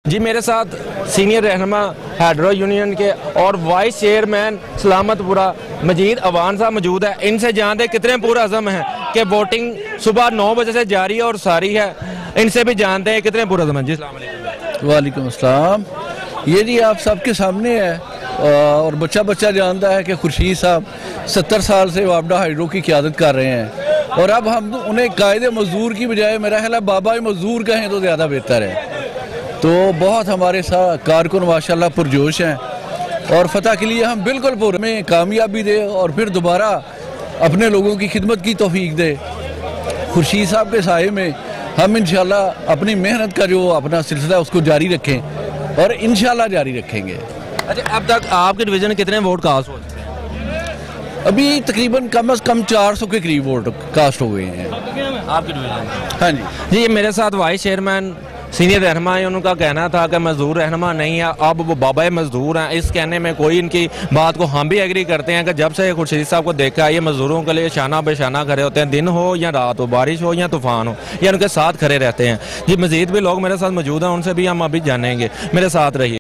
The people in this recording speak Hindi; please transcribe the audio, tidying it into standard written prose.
जी मेरे साथ सीनियर रहनुमा हैड्रो यूनियन के और वाइस चेयरमैन सलामतपुरा मजीद अवान साहब मौजूद है। इनसे जानते कितने पुरअज़म हैं कि वोटिंग सुबह 9 बजे से जारी है और सारी है। इनसे भी जानते हैं कितने पुरअज़म हैं। जी वालेकुम अस्सलाम। ये जी आप सबके सामने है और बच्चा बच्चा जानता है कि खुर्शीद साहब 70 साल से वापडा हाइड्रो की क़यादत कर रहे हैं और अब हम उन्हें कायदे मजदूर की बजाय मेरा ख्याल है बाबा मजदूर कहें तो ज़्यादा बेहतर है। तो बहुत हमारे साथ कारकुन माशाल्लाह पुरजोश हैं और फतह के लिए हम बिल्कुल पुर में कामयाबी दे और फिर दोबारा अपने लोगों की खिदमत की तौफीक दे। खुर्शीद साहब के साए में हम इंशाल्लाह अपनी मेहनत का जो अपना सिलसिला उसको जारी रखें और इंशाल्लाह जारी रखेंगे। अच्छा, अब तक आपके डिवीज़न में कितने वोट कास्ट हो चुके हैं? अभी तकरीबन कम से कम 400 के करीब वोट कास्ट हो गए हैं आपके डिवीज़न में। हाँ जी जी मेरे साथ वाइस चेयरमैन सीनियर रहनुमा है। उनका कहना था कि मजदूर रहनुमा नहीं है, अब वो बाबा मजदूर हैं। इस कहने में कोई इनकी बात को हम भी एग्री करते हैं कि जब से खुर्शीद साहब को देखा है ये मजदूरों के लिए शाना बेशाना खड़े होते हैं, दिन हो या रात हो, बारिश हो या तूफान हो, या उनके साथ खड़े रहते हैं। जी मजीद भी लोग मेरे साथ मौजूद हैं, उनसे भी हम अभी जानेंगे। मेरे साथ रहिए।